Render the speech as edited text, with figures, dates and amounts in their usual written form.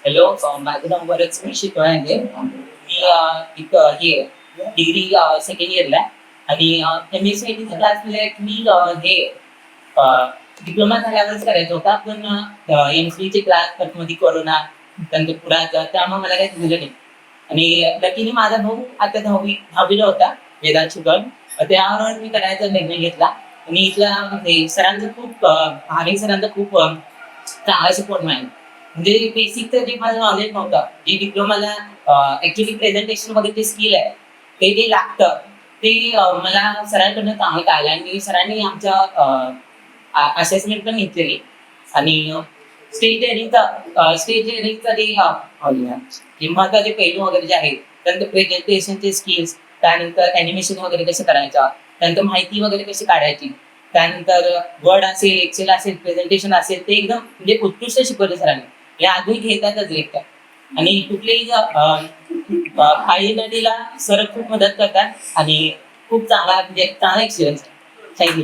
Hello, माझं नाव बरंच मी शिकवण आहे. मी इथं हे डिग्री सेकंड इयरला आहे आणि MSc क्लासमध्ये मी हे डिप्लोमा झाल्यावरच करायचा होता. पण MSc क्लास मध्ये कोरोना त्यानंतर पुढे त्यामुळे मला काही झालं नाही. आणि लकीली माझा भाऊ आता दहावीला होता, वेदांत शुगल. त्यावर मी करायचा निर्णय घेतला आणि इथला म्हणजे सरांचं खूप आणि सरांचं खूप चांगला सपोर्ट मिळाला. म्हणजे बेसिक तर जे मला नॉलेज नव्हतं, जे डिप्लोमाला ऍक्च्युली प्रेझेंटेशन वगैरे जे स्किल आहे ते जे लागतं ते मला सरांकडनं चांगलं कळलं आणि सरांनी आमच्या असेसमेंट पण घेतलेली आणि स्टेज डेअरिंगचा जे महत्वाचे पैलू वगैरे जे आहेत, त्यानंतर प्रेझेंटेशनचे स्किल्स, त्यानंतर अॅनिमेशन वगैरे कसं करायचं, त्यानंतर माहिती वगैरे कशी काढायची, त्यानंतर वर्ड असेल, एक्सेल असेल, प्रेझेंटेशन असेल, ते एकदम म्हणजे उत्कृष्ट शिकवले सरांनी. हे आजही घेतातच लेक्चर आणि कुठलेही फायनलीला सर खूप मदत करतात आणि खूप चांगला म्हणजे चांगला एक्सपिरियन्स. थँक्यू.